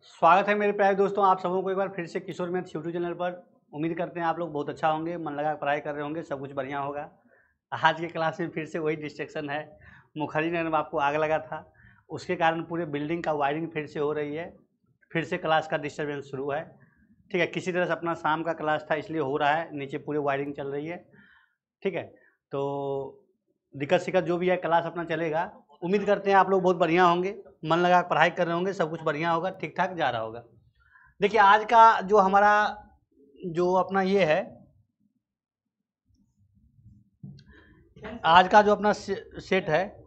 स्वागत है मेरे प्यारे दोस्तों, आप सबों को एक बार फिर से किशोर मैथ्स यूट्यूब चैनल पर। उम्मीद करते हैं आप लोग बहुत अच्छा होंगे, मन लगा पढ़ाई कर रहे होंगे, सब कुछ बढ़िया होगा। आज के क्लास में फिर से वही डिस्ट्रैक्शन है। मुखर्जी नगर में आपको आग लगा था, उसके कारण पूरे बिल्डिंग का वायरिंग फिर से हो रही है। फिर से क्लास का डिस्टर्बेंस शुरू है। ठीक है, किसी तरह से अपना शाम का क्लास था इसलिए हो रहा है, नीचे पूरे वायरिंग चल रही है। ठीक है, तो दिक्कत शिक्कत जो भी है, क्लास अपना चलेगा। उम्मीद करते हैं आप लोग बहुत बढ़िया होंगे, मन लगा पढ़ाई कर रहे होंगे, सब कुछ बढ़िया होगा, ठीक ठाक जा रहा होगा। देखिए आज का जो हमारा जो अपना ये है, आज का जो अपना सेट है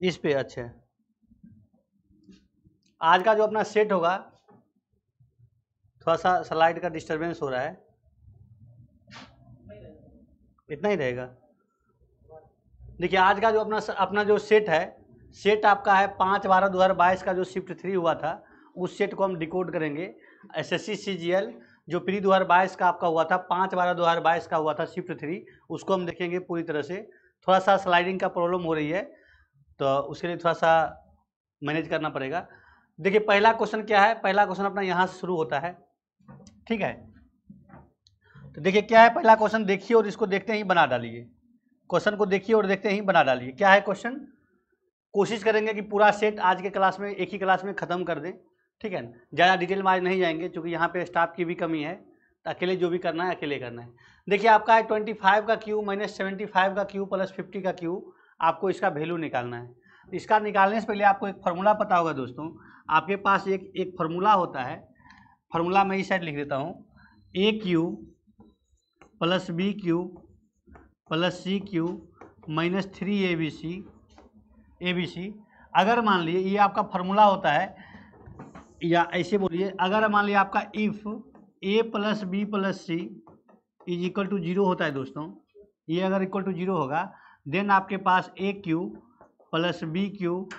इस पे, अच्छा आज का जो अपना सेट होगा, थोड़ा सा स्लाइड का डिस्टरबेंस हो रहा है, इतना ही रहेगा। देखिए आज का जो अपना जो सेट है, सेट आपका है 5/12/2022 का जो शिफ्ट 3 हुआ था, उस सेट को हम डिकोड करेंगे। एसएससी सीजीएल जो प्री 2022 का आपका हुआ था, 5/12/2022 का हुआ था शिफ्ट 3, उसको हम देखेंगे पूरी तरह से। थोड़ा सा स्लाइडिंग का प्रॉब्लम हो रही है, तो उसके लिए थोड़ा सा मैनेज करना पड़ेगा। देखिए पहला क्वेश्चन क्या है, पहला क्वेश्चन अपना यहाँ से शुरू होता है। ठीक है, तो देखिए क्या है पहला क्वेश्चन, देखिए और इसको देखते ही बना डालिए। क्वेश्चन को देखिए और देखते ही बना डालिए। क्या है क्वेश्चन, कोशिश करेंगे कि पूरा सेट आज के क्लास में, एक ही क्लास में ख़त्म कर दें। ठीक है, ज़्यादा डिटेल में आज नहीं जाएंगे क्योंकि यहाँ पे स्टाफ की भी कमी है, तो अकेले जो भी करना है अकेले करना है। देखिए आपका है 25 का क्यूब माइनस 75 का क्यूब प्लस 50 का क्यूब, आपको इसका वैल्यू निकालना है। इसका निकालने से पहले आपको एक फार्मूला पता होगा दोस्तों, आपके पास एक फार्मूला होता है। फार्मूला मैं इस साइड लिख देता हूँ, A cube plus B cube plus C cube minus 3abc। अगर मान लिए ये आपका फार्मूला होता है, या ऐसे बोलिए, अगर मान लिया आपका if a plus B plus C is equal to 0 होता है दोस्तों, ये अगर इक्वल टू 0 होगा, देन आपके पास a cube plus B cube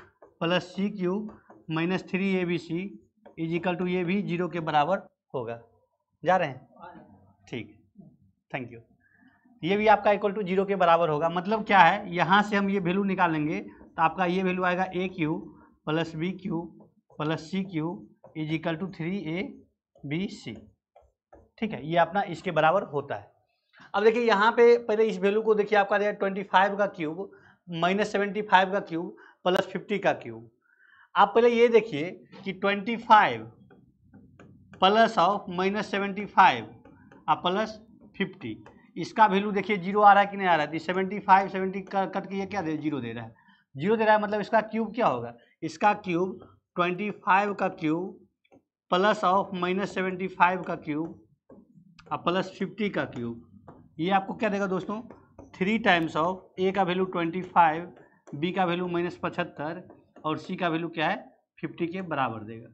plus C cube minus 3abc is equal to, ये भी 0 के बराबर होगा। जा रहे हैं? ठीक, थैंक यू। ये भी आपका इक्वल टू 0 के बराबर होगा। मतलब क्या है, यहाँ से हम ये वैल्यू निकालेंगे तो आपका ये वैल्यू आएगा A cube plus B cube plus C cube is equal to 3abc। ठीक है, ये अपना इसके बराबर होता है। अब देखिए यहाँ पे पहले इस वैल्यू को देखिए, आपका 25 का क्यूब माइनस 75 का क्यूब प्लस 50 का क्यूब। आप पहले ये देखिए कि 25 प्लस ऑफ माइनस 75 और प्लस 50, इसका वैल्यू देखिए 0 आ रहा है कि नहीं आ रहा है। 75 70 कट के ये क्या दे, 0 दे रहा है। 0 दे रहा है, मतलब इसका क्यूब क्या होगा, इसका क्यूब 25 का क्यूब प्लस ऑफ माइनस 75 का क्यूब और प्लस 50 का क्यूब, ये आपको क्या देगा दोस्तों, 3 टाइम्स ऑफ ए का वैल्यू 25, बी का वैल्यू माइनस 75 और सी का वैल्यू क्या है 50 के बराबर देगा।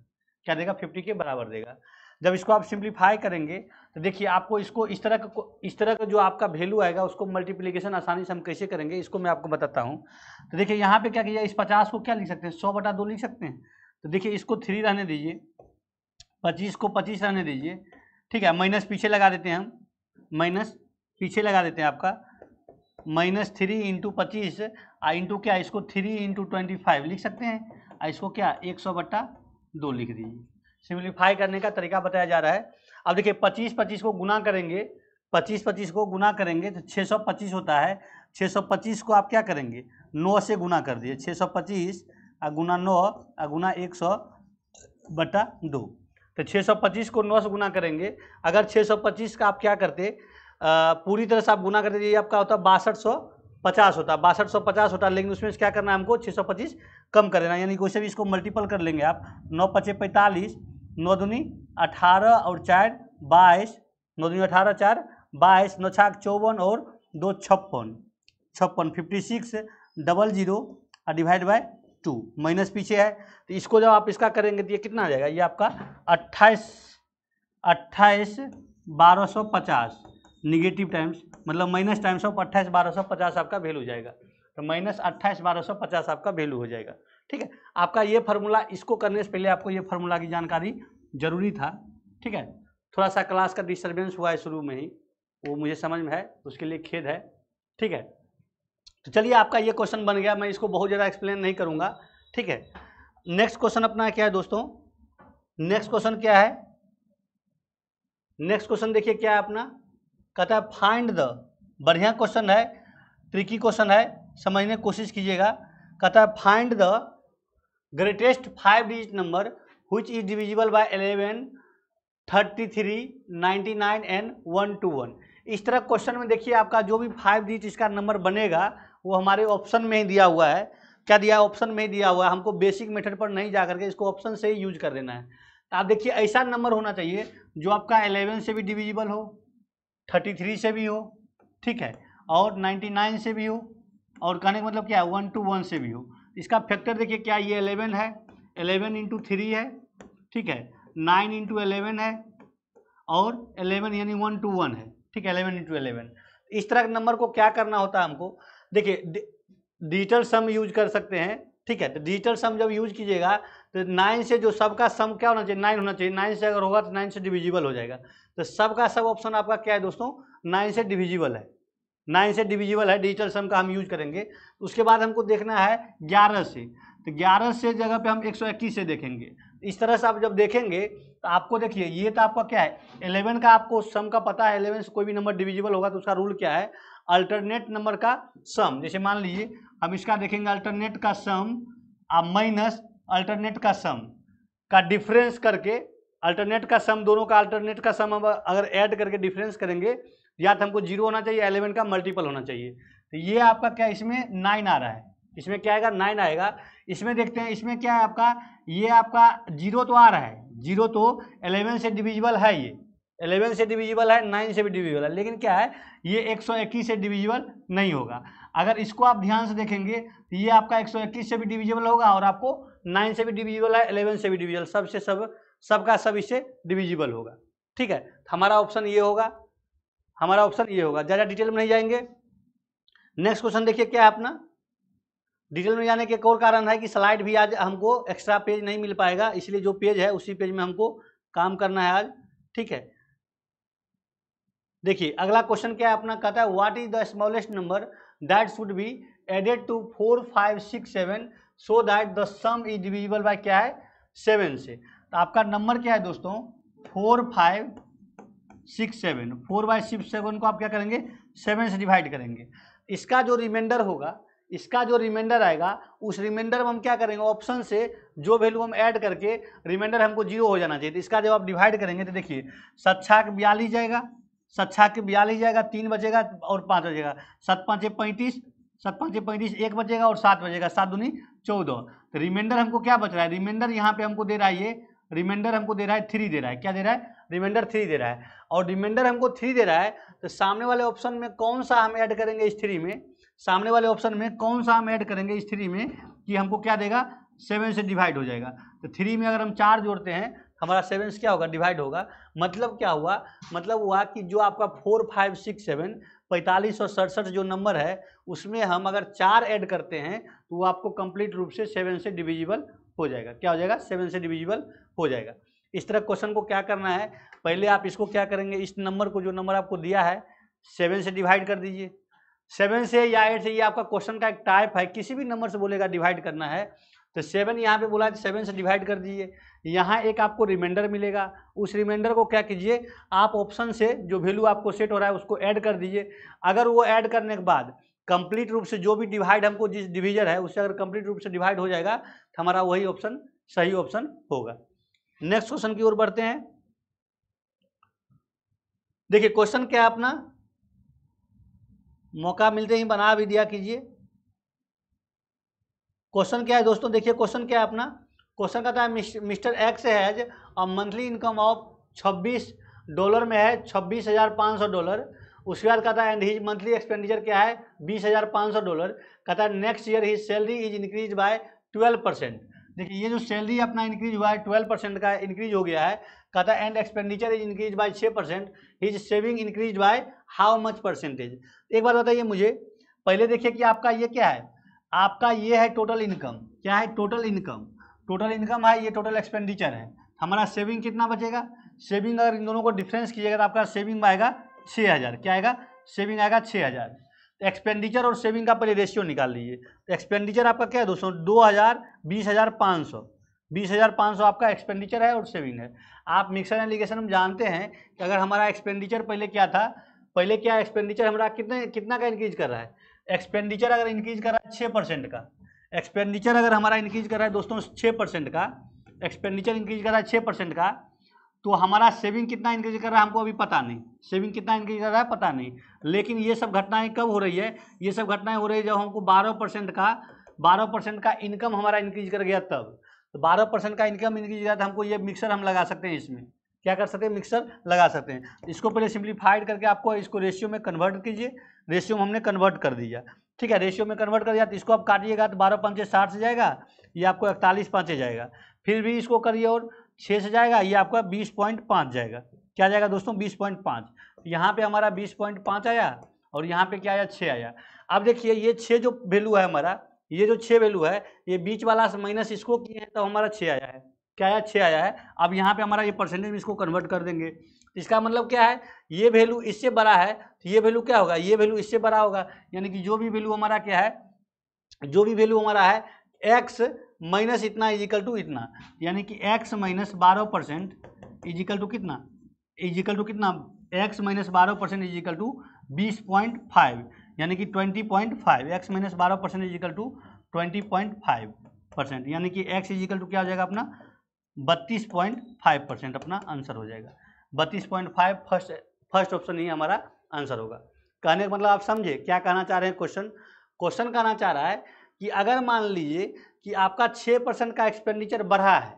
क्या देगा, 50 के बराबर देगा। जब इसको आप सिंप्लीफाई करेंगे तो देखिए आपको इसको इस तरह का जो आपका वैल्यू आएगा, उसको मल्टीप्लिकेशन आसानी से हम कैसे करेंगे, इसको मैं आपको बताता हूँ। तो देखिए यहाँ पे क्या किया, इस 50 को क्या लिख सकते हैं, 100/2 लिख सकते हैं। तो देखिए इसको 3 रहने दीजिए, 25 को 25 रहने दीजिए। ठीक है, माइनस पीछे लगा देते हैं हम, माइनस पीछे लगा देते हैं आपका, -3 इंटू 25 इंटू क्या, इसको 3 इंटू 25 लिख सकते हैं, और इसको क्या 100/2 लिख दीजिए। सिंप्लीफाई करने का तरीका बताया जा रहा है। अब देखिए 25 को गुना करेंगे, 25 को गुना करेंगे तो 625 होता है। 625 को आप क्या करेंगे, 9 से गुना कर दिए, 625 गुना 9 गुना 100/2। तो 625 को 9 से गुना करेंगे। अगर 625 का आप क्या करते, पूरी तरह से आप गुना करते, ये आपका होता है 6250 होता है, 6250 होता है। लेकिन उसमें क्या करना है हमको, 625 कम कर देना, यानी कि वैसे भी इसको मल्टीपल कर लेंगे आप। 9 × 5 = 45, 9 दूनी 18 और 4 22, 9 दूनी 18 4 22, 9 छाक 54 और 2 56, 56 00 डिवाइड बाय 2, माइनस पीछे है। तो इसको जब आप इसका करेंगे तो ये कितना आ जाएगा, ये आपका 28 1250 निगेटिव टाइम्स, मतलब माइनस टाइम्स ऑफ 28 1250 आपका वैल्यू हो जाएगा। तो माइनस 28 1250 आपका वैल्यू हो जाएगा। ठीक है, आपका ये फार्मूला, इसको करने से पहले आपको ये फार्मूला की जानकारी जरूरी था। ठीक है, थोड़ा सा क्लास का डिस्टर्बेंस हुआ है शुरू में ही, वो मुझे समझ में है, उसके लिए खेद है। ठीक है, तो चलिए आपका ये क्वेश्चन बन गया। मैं इसको बहुत ज़्यादा एक्सप्लेन नहीं करूँगा, ठीक है। नेक्स्ट क्वेश्चन अपना क्या है दोस्तों, नेक्स्ट क्वेश्चन क्या है, नेक्स्ट क्वेश्चन देखिए क्या है अपना, कहता है फाइंड द, बढ़िया क्वेश्चन है, ट्रिकी क्वेश्चन है, समझने की कोशिश कीजिएगा। कहता है find the greatest 5 digit number which is divisible bye 11, 33, 99 and 121। इस तरह क्वेश्चन में देखिए आपका जो भी 5 डिजिट इसका नंबर बनेगा वो हमारे ऑप्शन में ही दिया हुआ है। क्या दिया है, ऑप्शन में ही दिया हुआ है, हमको बेसिक मेथड पर नहीं जा करके इसको ऑप्शन से ही यूज कर देना है। तो आप देखिए ऐसा नंबर होना चाहिए जो आपका 11 से भी डिविजिबल हो, 33 से भी हो, ठीक है, और 99 से भी हो, और कहने का मतलब क्या है 121 से भी हो। इसका फैक्टर देखिए क्या, ये 11 है, 11 इंटू 3 है, ठीक है, 9 इंटू 11 है, और 11 यानी 121 है, ठीक है, 11 इंटू 11। इस तरह के नंबर को क्या करना होता है हमको, देखिए डिजिटल सम यूज कर सकते हैं, ठीक है। तो डिजिटल सम जब यूज कीजिएगा तो 9 से जो सबका सम क्या होना चाहिए, 9 होना चाहिए, 9 से अगर होगा तो 9 से डिविजिबल हो जाएगा। तो सबका सब ऑप्शन आपका क्या है दोस्तों, 9 से डिविजिबल है, 9 से डिविजिबल है, डिजिटल सम का हम यूज करेंगे। उसके बाद हमको देखना है 11 से, तो 11 से जगह पे हम 121 से देखेंगे। इस तरह से आप जब देखेंगे तो आपको देखिए ये तो आपका क्या है 11 का आपको सम का पता है, 11 से कोई भी नंबर डिविजिबल होगा तो उसका रूल क्या है, अल्टरनेट नंबर का सम। जैसे मान लीजिए हम इसका देखेंगे अल्टरनेट का सम माइनस अल्टरनेट का सम का डिफरेंस करके, अल्टरनेट का सम दोनों का अल्टरनेट का सम अगर ऐड करके डिफरेंस करेंगे या तो हमको 0 होना चाहिए, 11 का मल्टीपल होना चाहिए। तो ये आपका क्या इसमें 9 आ रहा है, इसमें क्या आएगा 9 आएगा। इसमें देखते हैं इसमें क्या है आपका, ये आपका 0 तो आ रहा है, 0 तो 11 से डिविजिबल है, ये 11 से डिविजिबल है, 9 से भी डिविजिबल है, लेकिन क्या है ये 121 से डिविजिबल नहीं होगा। अगर इसको आप ध्यान से देखेंगे तो ये आपका 121 से भी डिविजिबल होगा और आपको 9 से भी डिविजिबल है, 11 से भी डिविजिबल, सबसे सबका सब इससे डिविजिबल होगा, ठीक है। हमारा ऑप्शन ये होगा, हमारा ऑप्शन ये होगा, ज़्यादा डिटेल में नहीं जाएंगे। नेक्स्ट क्वेश्चन देखिए क्या है अपना, डिटेल में जाने के एक और कारण है कि स्लाइड भी आज हमको एक्स्ट्रा पेज नहीं मिल पाएगा, इसलिए जो पेज है उसी पेज में हमको काम करना है आज, ठीक है। देखिए अगला क्वेश्चन क्या है अपना, कहता है what is the smallest number that should be added to 4, 5, 6, 7 so that the sum is divisible by क्या है 7 से। तो आपका नंबर क्या है दोस्तों 4, 5, 6, 7, 4 बाई 6, 7 को आप क्या करेंगे 7 से डिवाइड करेंगे। इसका जो रिमाइंडर होगा, इसका जो रिमाइंडर आएगा उस रिमाइंडर में हम क्या करेंगे, ऑप्शन से जो वैल्यू हम ऐड करके रिमाइंडर हमको 0 हो जाना चाहिए। तो इसका जब आप डिवाइड करेंगे तो देखिए 7 छाक 42 जाएगा, 7 छाक 42 जाएगा, 3 बचेगा और 5 बचेगा, 7 5 35, 7 5 35, 1 बचेगा और 7 बचेगा, 7 दूनी 14। तो रिमाइंडर हमको क्या बच रहा है, रिमाइंडर यहाँ पे हमको दे रहा है, ये रिमाइंडर हमको दे रहा है 3 दे रहा है, क्या दे रहा है रिमाइंडर 3 दे रहा है। और रिमाइंडर हमको 3 दे रहा है तो सामने वाले ऑप्शन में कौन सा हम ऐड करेंगे इस 3 में, सामने वाले ऑप्शन में कौन सा हम ऐड करेंगे इस 3 में कि हमको क्या देगा 7 से डिवाइड हो जाएगा। तो 3 में अगर हम 4 जोड़ते हैं हमारा 7 से क्या होगा डिवाइड होगा। मतलब क्या हुआ, मतलब हुआ कि जो आपका 4, 5, 6, 7 45 और 67 जो नंबर है उसमें हम अगर 4 ऐड करते हैं तो वो आपको कंप्लीट रूप से 7 से डिविजिबल हो जाएगा। क्या हो जाएगा 7 से डिविजिबल हो जाएगा। इस तरह क्वेश्चन को क्या करना है, पहले आप इसको क्या करेंगे, इस नंबर को जो नंबर आपको दिया है 7 से डिवाइड कर दीजिए। 7 से या 8 से, ये आपका क्वेश्चन का एक टाइप है, किसी भी नंबर से बोलेगा डिवाइड करना है तो 7 यहाँ पे बोला है 7 से डिवाइड कर दीजिए। यहाँ एक आपको रिमाइंडर मिलेगा, उस रिमाइंडर को क्या कीजिए आप ऑप्शन से जो वैल्यू आपको सेट हो रहा है उसको ऐड कर दीजिए। अगर वो ऐड करने के बाद कंप्लीट रूप से जो भी डिवाइड हमको जिस डिवीजन है उससे अगर कंप्लीट रूप से डिवाइड हो जाएगा तो हमारा वही ऑप्शन सही ऑप्शन होगा। नेक्स्ट क्वेश्चन की ओर बढ़ते हैं। देखिए क्वेश्चन क्या है अपना, मौका मिलते ही बना भी दिया कीजिए। क्वेश्चन क्या है दोस्तों, देखिए क्वेश्चन क्या है अपना, क्वेश्चन कहता है mister x has a monthly income of $26 में है $26,500। उसके बाद कहता है एंड हिज मंथली एक्सपेंडिचर क्या है $20,500। कहता है next year his salary is increase by 12%। देखिए ये जो सैलरी अपना इंक्रीज हुआ है 12% का इंक्रीज हो गया है। कहता है and expenditure is increase by 6%, his saving increase by how much percentage. एक बार बताइए मुझे, पहले देखिए कि आपका ये क्या है, आपका ये है टोटल इनकम, क्या है टोटल इनकम, टोटल इनकम है, ये टोटल एक्सपेंडिचर है। हमारा सेविंग कितना बचेगा, सेविंग अगर इन दोनों को डिफरेंस कीजिएगा तो आपका सेविंग आएगा 6,000। क्या आएगा सेविंग आएगा 6,000। एक्सपेंडिचर और सेविंग का पहले रेशियो निकाल लीजिए। तो एक्सपेंडिचर आपका क्या है दोस्तों, 2000, 20,500, 20,500 आपका एक्सपेंडिचर है और सेविंग है। आप मिक्सर एंड इरिगेशन में जानते हैं कि अगर हमारा एक्सपेंडिचर पहले क्या था, पहले क्या एक्सपेंडिचर हमारा कितना का इंक्रीज कर रहा है, एक्सपेंडिचर अगर इंक्रीज कर रहा है 6% का, एक्सपेंडिचर अगर हमारा इंक्रीज कर रहा है दोस्तों 6% का, एक्सपेंडिचर इंक्रीज कर रहा है 6% का, तो हमारा सेविंग कितना इंक्रीज कर रहा है हमको अभी पता नहीं, सेविंग कितना इंक्रीज कर रहा है पता नहीं। लेकिन ये सब घटनाएं कब हो रही है, ये सब घटनाएं हो रही है जब हमको 12% का इनकम हमारा इंक्रीज कर गया तब। तो 12% का इनकम इंक्रीज किया तो हमको ये मिक्सर हम लगा सकते हैं, इसमें क्या कर सकते हैं, मिक्सर लगा सकते हैं। इसको पहले सिंप्लीफाइड करके आपको इसको रेशियो में कन्वर्ट कीजिए, रेशियो में हमने कन्वर्ट कर दिया, ठीक है, रेशियो में कन्वर्ट कर दिया। तो इसको आप काटिएगा तो 12 पंचे 60 से जाएगा, ये आपको 41 पाँचे जाएगा, फिर भी इसको करिए और 6 से जाएगा, ये आपका 20.5 जाएगा। क्या जाएगा दोस्तों, 20.5। यहाँ पे हमारा 20.5 आया और यहाँ पे क्या आया, 6 आया। अब देखिए ये 6 जो वैल्यू है हमारा, ये जो 6 वैल्यू है, ये बीच वाला माइनस इसको किए हैं तो हमारा 6 आया है। क्या आया, 6 आया है। अब यहाँ पे हमारा ये परसेंटेज में इसको कन्वर्ट कर देंगे। इसका मतलब क्या है, ये वैल्यू इससे बड़ा है तो ये वैल्यू क्या होगा, ये वैल्यू इससे बड़ा होगा। यानी कि जो भी वैल्यू हमारा क्या है, जो भी वैल्यू हमारा है x माइनस इतना इजिकल टू इतना, यानी कि x माइनस 12% इजिकल टू कितना, इजिकल टू कितना, x माइनस 12% इजिकल टू 20.5, यानी कि 20.5, x माइनस 12% इजिकल टू 20.5%, यानी कि x इजिकल टू क्या हो जाएगा अपना 32.5% अपना आंसर हो जाएगा। 32.5 फर्स्ट ऑप्शन ही हमारा आंसर होगा। कहने का मतलब आप समझे क्या कहना चाह रहे हैं, क्वेश्चन कहना चाह रहा है कि अगर मान लीजिए कि आपका 6% का एक्सपेंडिचर बढ़ा है,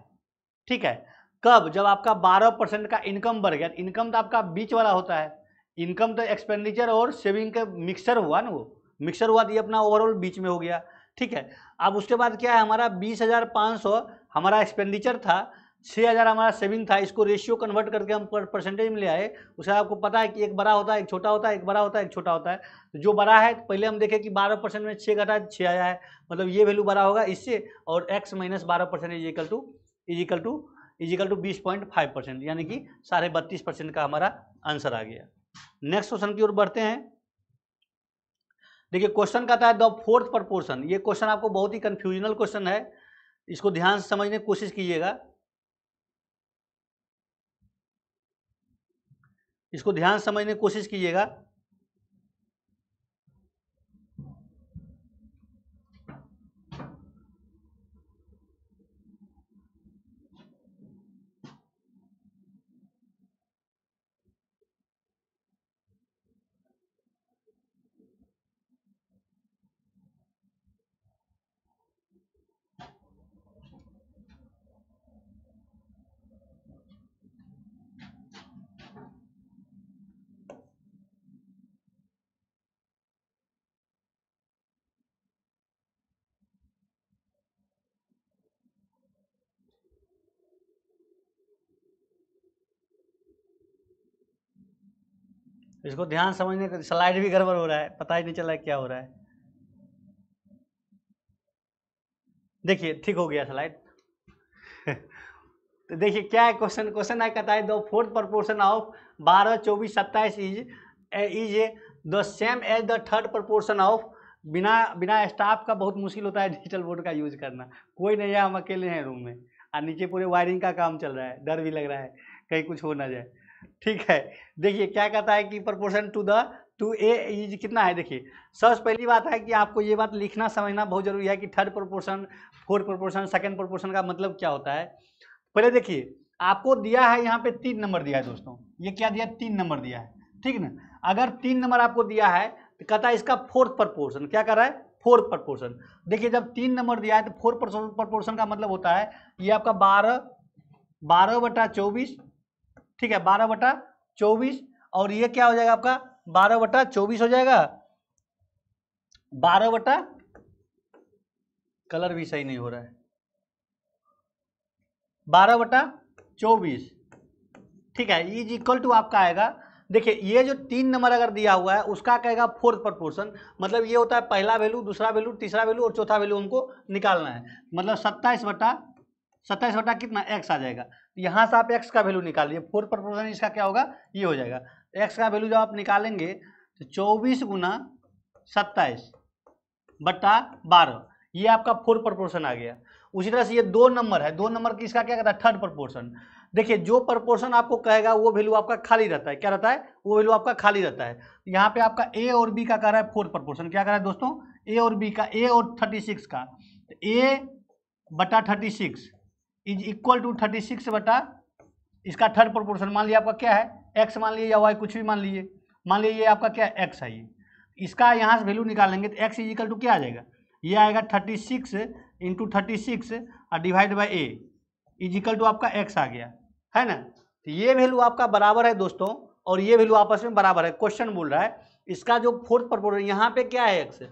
ठीक है, कब, जब आपका 12% का इनकम बढ़ गया। इनकम तो आपका बीच वाला होता है, इनकम तो एक्सपेंडिचर और सेविंग का मिक्सर हुआ ना, वो मिक्सर हुआ तो ये अपना ओवरऑल बीच में हो गया, ठीक है। अब उसके बाद क्या है, हमारा 20,500 हमारा एक्सपेंडिचर था, 6,000 हमारा सेविंग था, इसको रेशियो कन्वर्ट करके हम परसेंटेज में ले आए। उसे आपको पता है कि एक बड़ा होता है एक छोटा होता है, एक बड़ा होता है एक छोटा होता है। तो जो बड़ा है पहले हम देखें कि 12% में 6 घटा 6 आया है, मतलब ये वैल्यू बड़ा होगा इससे, और x माइनस 12% इजिकल टू 20.5%, यानी कि 32.5% का हमारा आंसर आ गया। नेक्स्ट क्वेश्चन की ओर बढ़ते हैं। देखिए क्वेश्चन कहता है द फोर्थ प्रपोर्शन। ये क्वेश्चन आपको बहुत ही कंफ्यूजनल क्वेश्चन है, इसको ध्यान से समझने की कोशिश कीजिएगा, इसको ध्यान से समझने की कोशिश कीजिएगा। इसको ध्यान समझने का, स्लाइड भी गड़बड़ हो रहा है, पता ही नहीं चल रहा है क्या हो रहा है। देखिए ठीक हो गया स्लाइड। तो देखिए क्या है क्वेश्चन, क्वेश्चन है कहता है the fourth proportion of 12, 24, 27 is the same as the third proportion of. बिना स्टाफ का बहुत मुश्किल होता है डिजिटल बोर्ड का यूज करना, कोई नहीं है, हम अकेले हैं रूम में और नीचे पूरे वायरिंग का काम चल रहा है, डर भी लग रहा है कहीं कुछ हो ना जाए, ठीक है। देखिए क्या कहता है कि प्रपोर्शन टू ए इज कितना है। देखिए सबसे पहली बात है कि आपको ये बात लिखना समझना बहुत जरूरी है कि third proportion, fourth proportion, second proportion का मतलब क्या होता है। पहले देखिए आपको दिया है यहाँ पे 3 नंबर दिया है दोस्तों, ये क्या दिया, 3 नंबर दिया है, ठीक ना। अगर 3 नंबर आपको दिया है तो कहता है इसका फोर्थ प्रपोर्शन, क्या कर रहा है, फोर्थ प्रपोर्शन। देखिए जब 3 नंबर दिया है तो फोर्थ प्रपोर्शन का मतलब होता है ये आपका 12/24, ठीक है, 12/24, और ये क्या हो जाएगा आपका 12/24 हो जाएगा, 12 कलर भी सही नहीं हो रहा है, 12/24, ठीक है, इज इक्वल टू आपका आएगा। देखिए ये जो 3 नंबर अगर दिया हुआ है उसका कहेगा फोर्थ प्रपोर्शन, मतलब ये होता है पहला वैल्यू, दूसरा वैल्यू, तीसरा वैल्यू और चौथा वैल्यू हमको निकालना है। मतलब 27 बटा कितना x आ जाएगा, यहाँ से आप x का वैल्यू निकालिए, फोर्थ प्रपोर्शन इसका क्या होगा, ये हो जाएगा। x का वैल्यू जब आप निकालेंगे तो 24 गुना 27 बटा 12, ये आपका 4 प्रपोर्शन आ गया। उसी तरह से ये 2 नंबर है, 2 नंबर किसका क्या कहता है, थर्ड प्रपोर्शन। देखिए जो प्रपोर्शन आपको कहेगा वो वैल्यू आपका खाली रहता है, क्या रहता है, वो वैल्यू आपका खाली रहता है। यहाँ पे आपका ए और बी का कह रहा है 4 प्रपोर्शन, क्या कह रहा है दोस्तों, ए और बी का, ए और 36 का, ए बटा 36 इज इक्वल टू 36 बटा इसका थर्ड प्रोपोर्शन। मान लिया आपका क्या है, एक्स मान लीजिए या वाई, कुछ भी मान लीजिए, मान लीजिए ये आपका क्या एक्स है, ये इसका यहाँ से वैल्यू निकालेंगे तो एक्स इज इक्वल टू क्या आ जाएगा, ये आएगा 36 इंटू 36 और divide by A is equal to आपका एक्स आ गया, है ना। तो ये वैल्यू आपका बराबर है दोस्तों, और ये वैल्यू आपस में बराबर है। क्वेश्चन बोल रहा है इसका जो फोर्थ प्रोपोर्शन, यहाँ पे क्या है एक्स,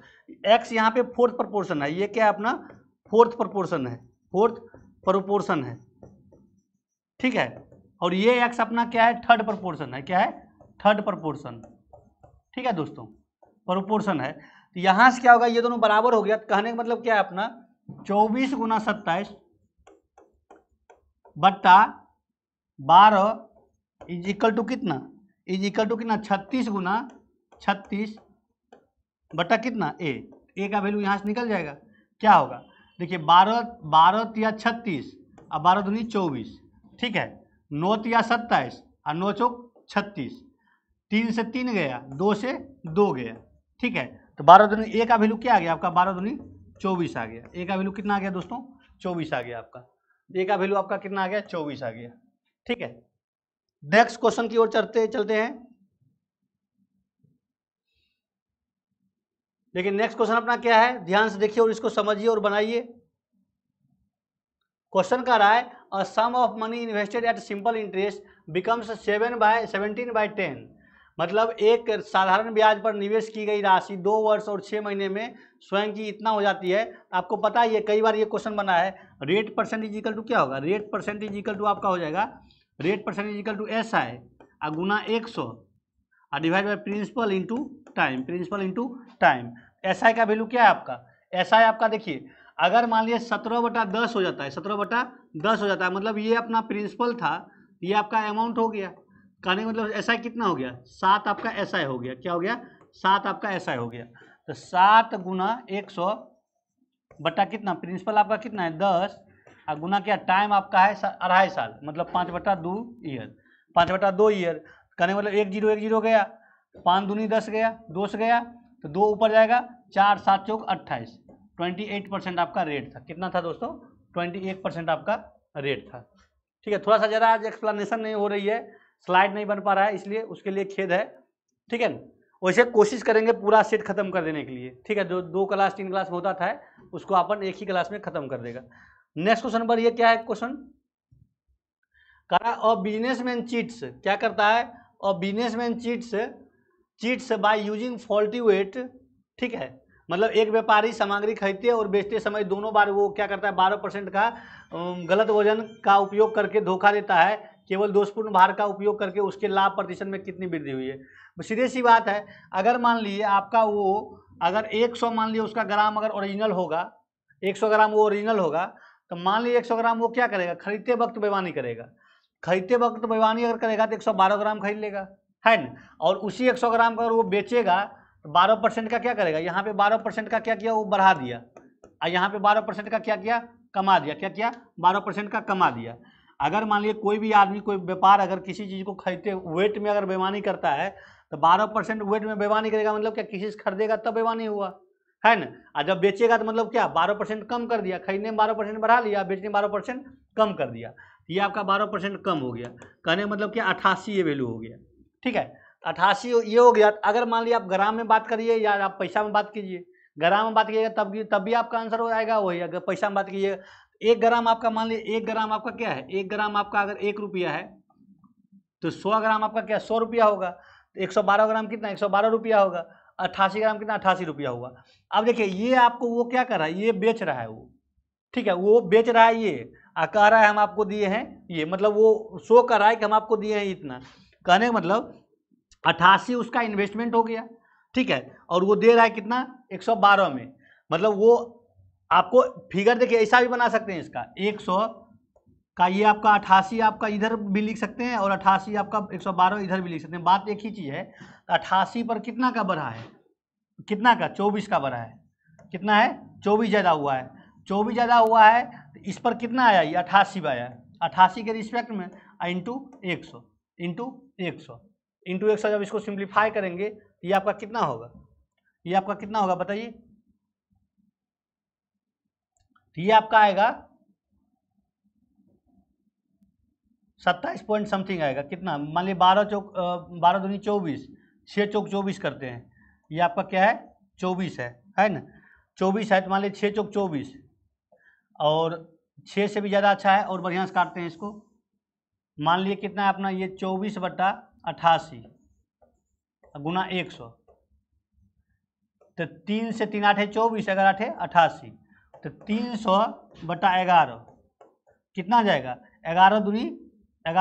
एक्स यहाँ पे फोर्थ प्रोपोर्शन है, ये क्या है अपना फोर्थ प्रोपोर्शन है, फोर्थ प्रोपोर्शन है, ठीक है। और ये एक्स अपना क्या है, थर्ड प्रोपोर्शन है, क्या है, थर्ड प्रोपोर्शन, ठीक है दोस्तों, प्रोपोर्शन है। तो यहाँ से क्या होगा, ये दोनों बराबर हो गया। तो कहने का मतलब क्या है अपना 24 गुना 27 बट्टा 12 इज इक्वल टू कितना, इज इक्वल टू कितना 36 गुना 36 बट्टा कितना ए का वैल्यू यहाँ से निकल जाएगा, क्या होगा देखिए 12 तिया 36 और 12 दूनी 24, ठीक है, 9 तिया 27 और 9 चौक 36, 3 से 3 गया, 2 से 2 गया, ठीक है। तो 12 दूनी ए का वैल्यू क्या आ गया आपका, 12 दूनी 24 आ गया। ए का वैल्यू कितना आ गया दोस्तों, 24 आ गया आपका, ए का वैल्यू आपका कितना आ गया, 24 आ गया, ठीक है। नेक्स्ट क्वेश्चन की ओर चलते हैं। लेकिन नेक्स्ट क्वेश्चन अपना क्या है, ध्यान से देखिए और इसको समझिए और बनाइए। क्वेश्चन का रहा है a sum of money invested at simple interest becomes 17/10, मतलब एक साधारण ब्याज पर निवेश की गई राशि 2 वर्ष और 6 महीने में स्वयं की इतना हो जाती है। आपको पता है ये कई बार ये क्वेश्चन बना है, रेट परसेंटेज इक्वल टू क्या होगा, रेट परसेंटेज इक्वल टू आपका हो जाएगा, rate percentage equal to S I और गुना 100 और divide by principal into time, principal into time. S I का वैल्यू क्या है आपका, एस आई आपका देखिए अगर मान लिया 17/10 हो जाता है, 17/10 हो जाता है, मतलब ये अपना प्रिंसिपल था, ये आपका अमाउंट हो गया, कहने का मतलब एस आई कितना हो गया, 7 आपका एस आई हो गया, क्या हो गया, 7 आपका एस आई हो गया। तो 7 गुना 100 बटा कितना, प्रिंसिपल आपका कितना है 10 और गुना क्या, टाइम आपका है 2.5 साल, मतलब 5/2 ईयर, 5/2 ईयर, कहने का मतलब 1 0 1 0 गया, 5 दूनी 10 गया, 2 से गया तो 2 ऊपर जाएगा, 4 7 चौक 28, 28% आपका रेट था। कितना था दोस्तों, 28% आपका रेट था, ठीक है। थोड़ा सा ज़रा आज एक्सप्लेनेशन नहीं हो रही है, स्लाइड नहीं बन पा रहा है, इसलिए उसके लिए खेद है, ठीक है। वैसे कोशिश करेंगे पूरा सेट खत्म कर देने के लिए, ठीक है। जो 2 क्लास 3 क्लास होता था उसको अपन एक ही क्लास में खत्म कर देगा। नेक्स्ट क्वेश्चन पर ये क्या है, क्वेश्चन कहा अ बिजनेसमैन चीट्स, क्या करता है, a businessman cheats by using faulty weight, ठीक है, मतलब एक व्यापारी सामग्री खरीदते और बेचते समय दोनों बार वो क्या करता है 12% का गलत वजन का उपयोग करके धोखा देता है, केवल दोषपूर्ण भार का उपयोग करके उसके लाभ प्रतिशत में कितनी वृद्धि हुई है। सीधी सी बात है, अगर मान लीजिए आपका वो अगर 100 मान लीजिए उसका ग्राम अगर ओरिजिनल होगा, 100 ग्राम वो ओरिजिनल होगा, तो मान लीजिए 100 ग्राम वो क्या करेगा, खरीदते वक्त बेईमानी करेगा, खरीदते वक्त बेईमानी अगर करेगा तो 112 ग्राम खरीद लेगा, है ना। और उसी 100 ग्राम का अगर वो बेचेगा तो 12% का क्या करेगा, यहाँ पे 12% का क्या किया, वो बढ़ा दिया, और यहाँ पे 12% का क्या किया, कमा दिया, क्या किया, 12% का कमा दिया। अगर मान लीजिए कोई भी आदमी कोई व्यापार अगर किसी चीज़ को खरीदते वेट में अगर बेईमानी करता है तो 12% वेट में बेईमानी करेगा, मतलब क्या किसी से खरीदेगा तब बेईमानी हुआ, है ना। और जब बेचेगा तो मतलब क्या 12% कम कर दिया, खरीदने में 12% बढ़ा लिया, बेचने में 12% कम कर दिया, ये आपका 12% कम हो गया। कहने का मतलब क्या 88 ये वैल्यू हो गया, ठीक है, 88 ये हो गया। अगर मान लिया आप ग्राम में बात करिए या आप पैसा में बात कीजिए, ग्राम में बात कीजिएगा तब भी आपका आंसर हो जाएगा वही। अगर पैसा में बात कीजिएगा 1 ग्राम आपका, मान लीजिए 1 ग्राम आपका क्या है, 1 ग्राम आपका अगर 1 रुपया है तो 100 ग्राम आपका क्या 100 रुपया होगा, तो 112 ग्राम कितना 112 रुपया होगा, 88 ग्राम कितना 88 रुपया हुआ। अब देखिए ये आपको वो क्या कर रहा है, ये बेच रहा है वो, ठीक है, वो बेच रहा है ये, कह रहा है हम आपको दिए हैं ये, मतलब वो शो कर रहा है कि हम आपको दिए हैं इतना, कहने का मतलब 88 उसका इन्वेस्टमेंट हो गया, ठीक है, और वो दे रहा है कितना 112 में, मतलब वो आपको फिगर देखिए ऐसा भी बना सकते हैं, इसका 100 का ये आपका 88 आपका इधर भी लिख सकते हैं और 88 आपका 112 इधर भी लिख सकते हैं, बात एक ही चीज़ है। 88 पर कितना का बढ़ा है, कितना का 24 का बढ़ा है, कितना है 24 ज़्यादा हुआ है, 24 ज़्यादा हुआ है तो इस पर कितना आया, ये 88 आया, 88 के रिस्पेक्ट में इंटू 100 इंटू 100 जब इसको सिंप्लीफाई करेंगे तो ये आपका कितना होगा, ये आपका कितना होगा बताइए, तो ये आपका आएगा 27 पॉइंट समथिंग आएगा, कितना मान लीजिए 12 चौक 12 दूनी 24, 6 चौक 24 करते हैं, ये आपका क्या है 24 है ना, 24 है तो मान लीजिए 6 चौक 24 और 6 से भी ज़्यादा अच्छा है और बढ़िया से काटते हैं इसको, मान लीजिए कितना है अपना ये 24/88 गुना 100, तो 3 से 3 8 24, अगर 8 88, तो 300/11 कितना जाएगा, 11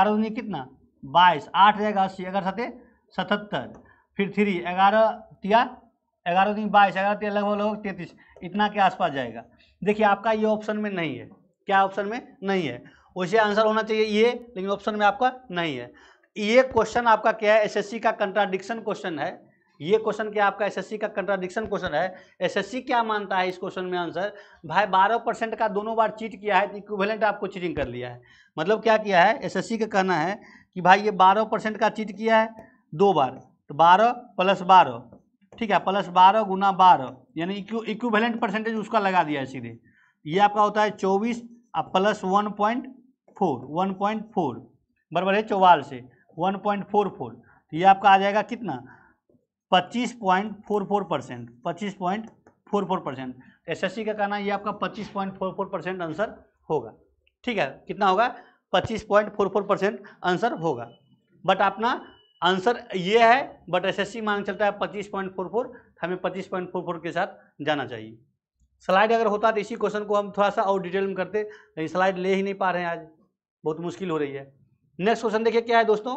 दूनी कितना 22, 8 जाएगा 80, अगर 7 77, फिर 3 11 दूनी 22, 11 लगभग 33, इतना के आसपास जाएगा। देखिए आपका ये ऑप्शन में नहीं है, क्या ऑप्शन में नहीं है, वैसे आंसर होना चाहिए ये, लेकिन ऑप्शन में आपका नहीं है। ये क्वेश्चन आपका क्या है, एसएससी का कंट्राडिक्शन क्वेश्चन है, ये क्वेश्चन क्या आपका एसएससी का कंट्राडिक्शन क्वेश्चन है। एसएससी क्या मानता है इस क्वेश्चन में आंसर, भाई 12% का दोनों बार चीट किया है तो इक्विवेलेंट आपको चीटिंग कर लिया है। मतलब क्या किया है, एसएससी का कहना है कि भाई ये 12% का चीट किया है 2 बार, तो 12 + 12, ठीक है, + 12 गुना 12, यानी इक्विवेलेंट परसेंटेज उसका लगा दिया है सीधे। ये आपका होता है 24 + 1.4 बराबर है 44 से 1.44, तो ये आपका आ जाएगा कितना 25.44%, 25.44%। एसएससी का कहना ये आपका 25.44% आंसर होगा, ठीक है, कितना होगा 25.44% आंसर होगा। बट अपना आंसर ये है, बट एसएससी मान चलता है 25.44, हमें 25.44 के साथ जाना चाहिए। स्लाइड अगर होता तो इसी क्वेश्चन को हम थोड़ा सा और डिटेल में करते, लेकिन स्लाइड ले ही नहीं पा रहे हैं, आज बहुत मुश्किल हो रही है। नेक्स्ट क्वेश्चन देखिए क्या है दोस्तों,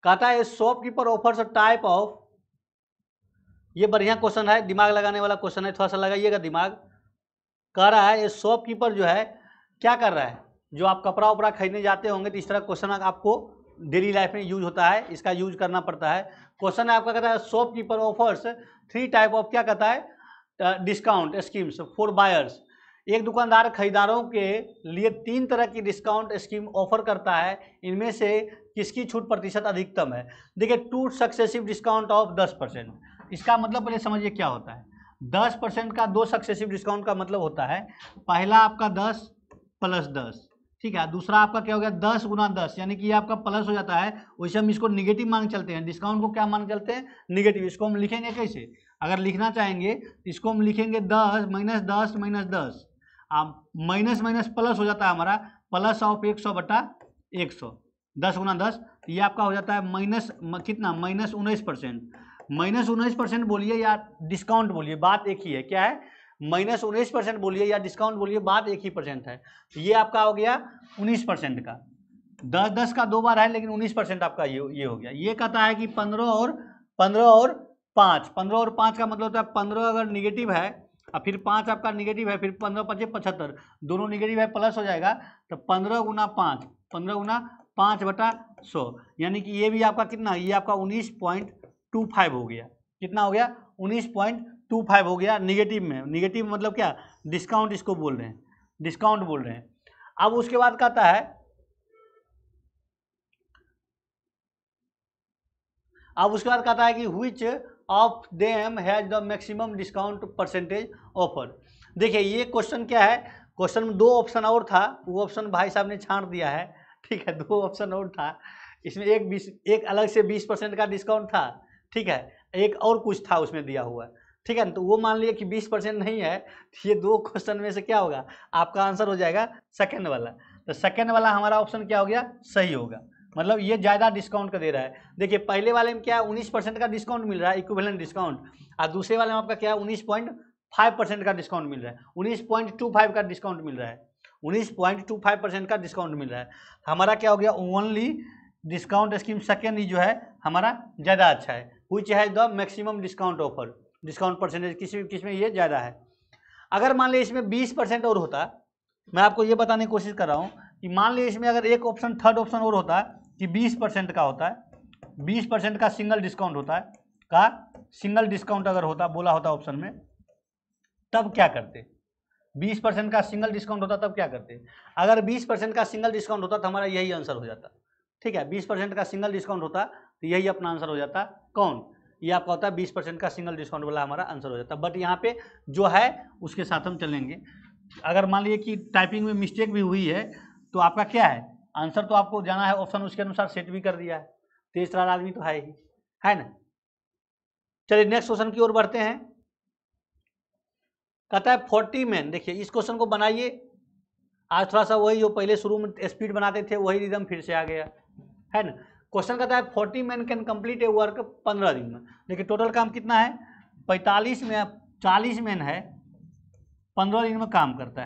कहता है शॉपकीपर ऑफर्स टाइप ऑफ, ये बढ़िया क्वेश्चन है, दिमाग लगाने वाला क्वेश्चन है, थोड़ा सा लगाइएगा दिमाग। कह रहा है ये शॉपकीपर जो है क्या कर रहा है, जो आप कपड़ा उपड़ा खरीदने जाते होंगे तो इस तरह क्वेश्चन आपको डेली लाइफ में यूज होता है, इसका यूज करना पड़ता है। क्वेश्चन है आपका कहता है शॉपकीपर ऑफर्स 3 टाइप ऑफ, क्या कहता है डिस्काउंट स्कीम्स फॉर बायर्स। एक दुकानदार खरीदारों के लिए 3 तरह की डिस्काउंट स्कीम ऑफर करता है, इनमें से किसकी छूट प्रतिशत अधिकतम है। देखिए 2 सक्सेसिव डिस्काउंट ऑफ 10%, इसका मतलब पहले समझिए क्या होता है। 10% का 2 सक्सेसिव डिस्काउंट का मतलब होता है, पहला आपका 10 + 10, ठीक है, दूसरा आपका क्या हो गया 10 गुना 10, यानी कि ये आपका प्लस हो जाता है, वैसे हम इसको निगेटिव मान के चलते हैं, डिस्काउंट को क्या मान के चलते हैं निगेटिव। इसको हम लिखेंगे कैसे, अगर लिखना चाहेंगे तो इसको हम लिखेंगे 10 - 10 - 10, माइनस माइनस प्लस हो जाता है हमारा, प्लस ऑफ 100/100, 10 गुना 10, तो ये आपका हो जाता है माइनस कितना -19%। -19% बोलिए या डिस्काउंट बोलिए, बात एक ही है, क्या है -19% बोलिए या डिस्काउंट बोलिए, बात एक ही परसेंट है। तो ये आपका हो गया 19% का, 10 का 2 बार है लेकिन 19% आपका ये हो गया। ये कहता है कि 15 और 5 का मतलब होता है 15 अगर निगेटिव है और फिर 5 आपका निगेटिव है, फिर 15 × 5 = 75, दोनों निगेटिव है प्लस हो जाएगा, तो 15 गुना 5 5/100, यानी कि ये भी आपका कितना, ये आपका 19.25 हो गया। कितना हो गया 19.25 हो गया निगेटिव में। निगेटिव मतलब क्या, डिस्काउंट इसको बोल रहे हैं, डिस्काउंट बोल रहे हैं। अब उसके बाद कहता है, कि which of them has the maximum discount percentage offer. देखिए ये क्वेश्चन क्या है, क्वेश्चन में 2 ऑप्शन और था, वो ऑप्शन भाई साहब ने छांट दिया है, ठीक है, 2 ऑप्शन और था, इसमें एक अलग से 20% का डिस्काउंट था, ठीक है, एक और कुछ था उसमें दिया हुआ, ठीक है, तो वो मान लिया कि 20% नहीं है, ये 2 क्वेश्चन में से क्या होगा, आपका आंसर हो जाएगा सेकंड वाला। तो सेकंड वाला हमारा ऑप्शन क्या हो गया, सही होगा, मतलब ये ज़्यादा डिस्काउंट का दे रहा है। देखिए पहले वाले में क्या 19% का डिस्काउंट मिल रहा है, इक्विवेलेंट डिस्काउंट, और दूसरे वाले में आपका क्या 19.5% का डिस्काउंट मिल रहा है, 19.25 का डिस्काउंट मिल रहा है, 19.25% का डिस्काउंट मिल रहा है। हमारा क्या हो गया, ओनली डिस्काउंट स्कीम सेकेंड ही जो है हमारा ज़्यादा अच्छा है, व्हिच है the maximum discount offer, discount percentage किसमें ये ज़्यादा है। अगर मान लीजिए इसमें 20% और होता, मैं आपको ये बताने की कोशिश कर रहा हूँ कि मान लीजिए इसमें अगर एक ऑप्शन थर्ड ऑप्शन और होता कि 20% का होता है, 20% का सिंगल डिस्काउंट होता है, का सिंगल डिस्काउंट अगर होता, बोला होता ऑप्शन में, तब क्या करते? 20% का सिंगल डिस्काउंट होता तब क्या करते? अगर 20% का सिंगल डिस्काउंट होता तो हमारा यही आंसर हो जाता। ठीक है, 20% का सिंगल डिस्काउंट होता तो यही अपना आंसर हो जाता। कौन? ये आपका होता है 20% का सिंगल डिस्काउंट वाला हमारा आंसर हो जाता। बट यहाँ पे जो है उसके साथ हम चलेंगे। अगर मान लीजिए कि टाइपिंग में मिस्टेक भी हुई है तो आपका क्या है आंसर, तो आपको जाना है ऑप्शन, उसके अनुसार सेट भी कर दिया है। तेज तरार आदमी तो है ही, है ना। चलिए नेक्स्ट क्वेश्चन की ओर बढ़ते हैं। कहता है 40 मैन, देखिए इस क्वेश्चन को बनाइए। आज थोड़ा सा वही जो पहले शुरू में स्पीड बनाते थे वही रिदम फिर से आ गया, है ना। क्वेश्चन कहता है 40 man can complete A work 15 दिन में। देखिए टोटल काम कितना है? 45 में 40 मैन है, 15 दिन में काम करता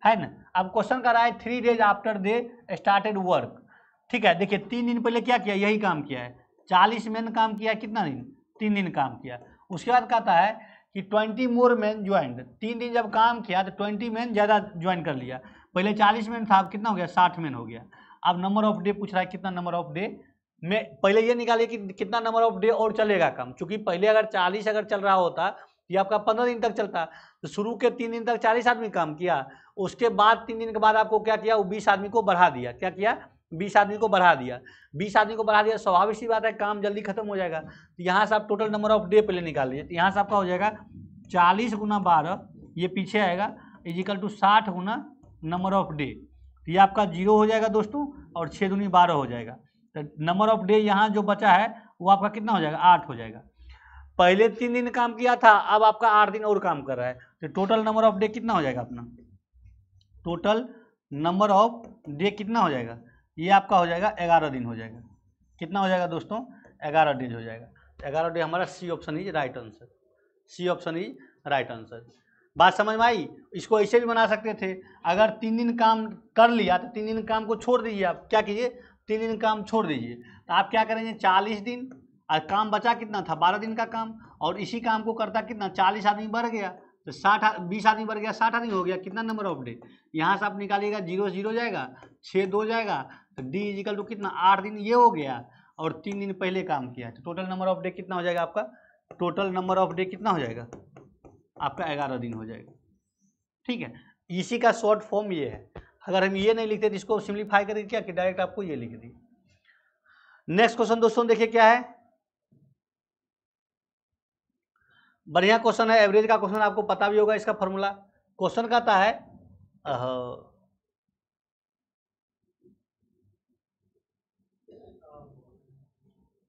है ना। अब क्वेश्चन कर रहा है 3 days after they started work. ठीक है, देखिए 3 दिन पहले क्या किया? यही काम किया है। 40 मैन काम किया, कितना दिन? 3 दिन काम किया। उसके बाद कहता है कि 20 मोर मैन ज्वाइंड। 3 दिन जब काम किया तो 20 मैन ज़्यादा ज्वाइन कर लिया। पहले 40 मैन था, अब कितना हो गया? 60 मैन हो गया। अब नंबर ऑफ डे पूछ रहा है, कितना नंबर ऑफ डे में, पहले ये निकालिए कि कितना नंबर ऑफ डे और चलेगा काम। चूंकि पहले अगर 40 अगर चल रहा होता ये आपका 15 दिन तक चलता, तो शुरू के 3 दिन तक 40 आदमी काम किया, उसके बाद 3 दिन के बाद आपको क्या किया? वो 20 आदमी को बढ़ा दिया। क्या किया? 20 आदमी को बढ़ा दिया। 20 आदमी को बढ़ा दिया, स्वाभाविक सी बात है काम जल्दी खत्म हो जाएगा। तो यहाँ से आप टोटल नंबर ऑफ डे पहले निकाल लीजिए। तो यहाँ से आपका हो जाएगा 40 गुना 12, ये पीछे आएगा, इजिकल टू 60 गुना नंबर ऑफ डे। तो ये आपका 0 हो जाएगा दोस्तों, और 6 दूनी 12 हो जाएगा। तो नंबर ऑफ डे यहाँ जो बचा है वो आपका कितना हो जाएगा? 8 हो जाएगा। पहले 3 दिन काम किया था, अब आपका 8 दिन और काम कर रहा है, तो टोटल नंबर ऑफ डे कितना हो जाएगा अपना? टोटल नंबर ऑफ डे कितना हो जाएगा? ये आपका हो जाएगा 11 दिन हो जाएगा। कितना हो जाएगा दोस्तों? 11 डेज हो जाएगा। 11 डे हमारा C option is right answer. C option is right answer. बात समझ में आई? इसको ऐसे भी बना सकते थे, अगर 3 दिन काम कर लिया तो 3 दिन काम को छोड़ दीजिए। आप क्या कीजिए? 3 दिन काम छोड़ दीजिए। तो आप क्या करेंगे? 40 दिन, और काम बचा कितना था? 12 दिन का काम, और इसी काम को करता कितना? 40 आदमी बढ़ गया, तो 20 आदमी बढ़ गया, 60 आदमी हो गया। कितना नंबर ऑफ डे? यहाँ से आप निकालिएगा, 0 0 जाएगा, 6 2 जाएगा, तो डी इजिकल टू कितना? 8 दिन ये हो गया, और 3 दिन पहले काम किया, तो टोटल नंबर ऑफ डे कितना हो जाएगा आपका? टोटल नंबर ऑफ डे कितना हो जाएगा आपका? 11 दिन हो जाएगा। ठीक है, इसी का शॉर्ट फॉर्म ये है। अगर हम ये नहीं लिखते तो इसको सिंप्लीफाई करके क्या कि डायरेक्ट आपको ये लिख दी। नेक्स्ट क्वेश्चन दोस्तों देखिए क्या है, बढ़िया क्वेश्चन है, एवरेज का क्वेश्चन, आपको पता भी होगा इसका फॉर्मूला। क्वेश्चन कहता है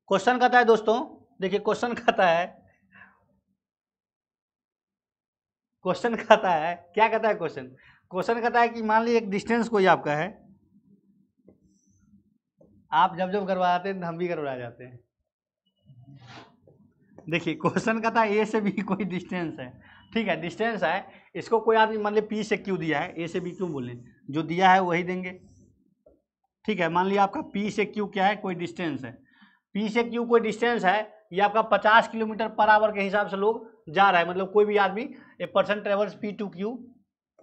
क्वेश्चन कहता है दोस्तों, देखिए क्वेश्चन कहता है क्या कहता है क्वेश्चन कहता है कि मान लीजिए एक डिस्टेंस कोई आपका है, आप जब जब करवाते हैं हम भी करवा जाते हैं। देखिए क्वेश्चन कहता है ए से बी कोई डिस्टेंस है। ठीक है, डिस्टेंस है, इसको कोई आदमी मान लीजिए पी से क्यू दिया है, ए से बी क्यों बोले, जो दिया है वही देंगे। ठीक है, मान लिया आपका पी से क्यू क्या है? कोई डिस्टेंस है। पी से क्यू कोई डिस्टेंस है, ये आपका 50 किलोमीटर पर आवर के हिसाब से लोग जा रहा है, मतलब कोई भी आदमी a person travels P to Q,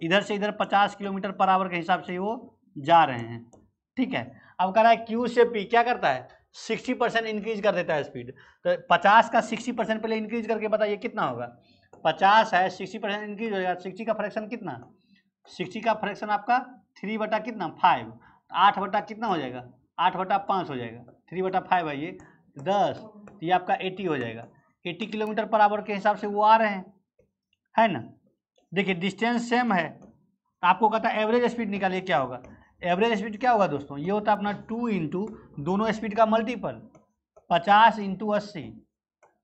इधर से इधर 50 किलोमीटर पर आवर के हिसाब से वो जा रहे हैं। ठीक है, अब कह रहा है क्यू से पी क्या करता है? 60% इंक्रीज कर देता है स्पीड। तो 50 का 60% पहले इंक्रीज करके बताइए कितना होगा? 50 है, 60% इंक्रीज हो जाएगा, 60 का फ्रैक्शन कितना? 60 का फ्रैक्शन आपका 3 बटा कितना? 5। 8 बटा कितना हो जाएगा? 8 बटा 5 हो जाएगा। 3 बटा 5 है ये 10, तो ये आपका 80 हो जाएगा। 80 किलोमीटर पर आवर के हिसाब से वो आ रहे हैं, है ना। देखिए डिस्टेंस सेम है, आपको कहता है एवरेज स्पीड निकालिए, क्या होगा? एवरेज स्पीड क्या होगा दोस्तों? ये होता है अपना 2 इंटू दोनों स्पीड का मल्टीपल, 50 इंटू 80,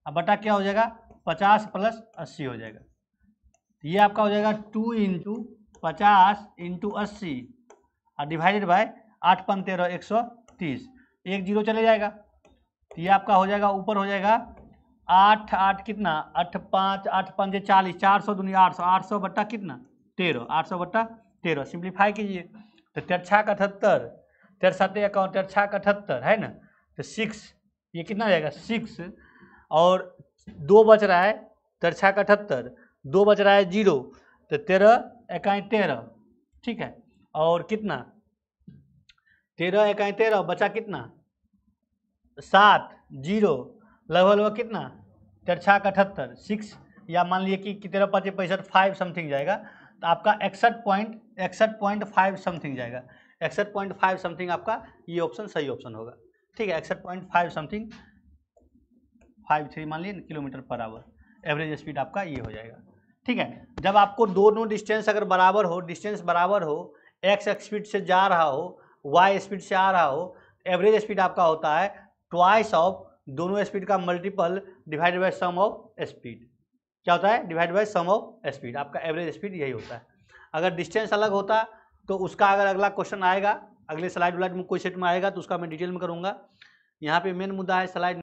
अब बटा क्या हो जाएगा? 50 प्लस 80 हो जाएगा। ये आपका हो जाएगा 2 इंटू 50 इंटू 80 और डिवाइडेड बाय 8 × 13 130, 1 0 चले जाएगा। तो ये आपका हो जाएगा, ऊपर हो जाएगा 8 8 कितना? 8 5 8 5 40, 400 दूनी 800, 800 बट्टा कितना? 13, 800 बट्टा 13। सिंप्लीफाई कीजिए तो 13 का 78, 13 7 51, 13 का 78 है ना, तो 6, ये कितना हो जाएगा? 6, और 2 बच रहा है, 13 का 78, 2 बच रहा है 0, तो 13 1 13। ठीक है, और कितना? 13 1 13 बचा कितना? 7, 0, लगभग कितना? तिरछा 78 6 या मान लीजिए कि 13 5 65 5 समथिंग जाएगा, तो आपका 61.5 समथिंग जाएगा। 61.5 समथिंग आपका ये ऑप्शन सही ऑप्शन होगा। ठीक है, 61.5 समथिंग 53 मान लीजिए kilometre per hour average speed आपका ये हो जाएगा। ठीक है, जब आपको दोनों डिस्टेंस अगर बराबर हो, डिस्टेंस बराबर हो, एक्स स्पीड से जा रहा हो, वाई स्पीड से आ रहा हो, एवरेज स्पीड आपका होता है ट्वाइस ऑफ दोनों स्पीड का multiple divided by sum of speed. क्या होता है? Divide by sum of speed. आपका एवरेज स्पीड यही होता है। अगर डिस्टेंस अलग होता तो उसका अगर अगला क्वेश्चन आएगा, अगले स्लाइड में कोई सेट में आएगा तो उसका मैं डिटेल में करूँगा। यहाँ पे मेन मुद्दा है स्लाइड